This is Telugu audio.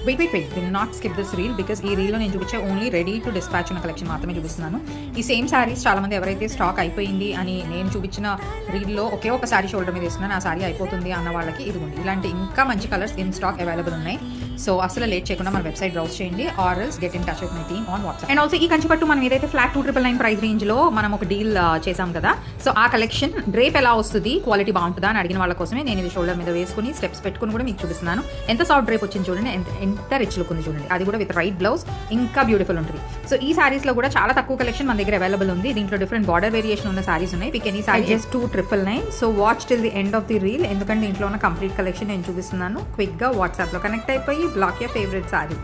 Wait do not skip this reel because ఈ రీల్లో నేను చూపించే ఓన్లీ రెడీ టు డిస్పాచ్ ఉన్న కలెక్షన్ మాత్రమే చూపిస్తున్నాను. ఈ సేమ్ శారీస్ చాలామంది ఎవరైతే స్టాక్ అయిపోయింది అని నేను చూపించిన రీల్లో ఒకే ఒక శారీ షోల్డర్ మీద వేస్తున్నాను, ఆ శారీ అయిపోతుంది అన్న వాళ్ళకి ఇదిగోండి ఇలాంటి ఇంకా మంచి కలర్స్ ఇన్ స్టాక్ అవైలబుల్ ఉన్నాయి. సో అసలు లేట్ చేయకుండా మన వెబ్సైట్ బ్రౌజ్ చేయండి or else get in touch with my team on WhatsApp. And also ఈ కంచిపట్టు మనం ఏదైతే ఫ్లాట్ 299 ప్రైస్ రేంజ్లో మనం ఒక డీల్ చేసాం కదా, సో ఆ కలెక్షన్ డ్రేప్ ఎలా వస్తుంది, క్వాలిటీ బాగుంటుందా అని అడిగిన వాళ్ళ కోసమే నేను ఇది షోల్డర్ మీద వేసుకుని స్టెప్స్ పెట్టుకుని కూడా మీకు చూపిస్తున్నాను. ఎంత సాఫ్ట్ డ్రేప్ వచ్చింది చూడండి, ఎంత రిచ్ లుక్ ఉంది చూడండి, అది కూడా విత్ రైట్ బ్లౌజ్ ఇంకా బ్యూటిఫుల్ ఉంటుంది. సో ఈ సారీస్లో కూడా చాలా తక్కువ కలెక్షన్ మన దగ్గర అవైలబుల్ ఉంది. దీంట్లో డిఫరెంట్ బార్డర్ వేరియేషన్ ఉన్న సారీస్ ఉన్నాయి. Pick any sari just 299. So watch till the end of the reel, ఎందుకంటే ఇంట్లో ఉన్న కంప్లీట్ కలెక్షన్ నేను చూపిస్తున్నాను. క్విక్గా వాట్సాప్లో కనెక్ట్ అయిపోయి బ్లాక్ యర్ ఫేవరెట్ సారీ.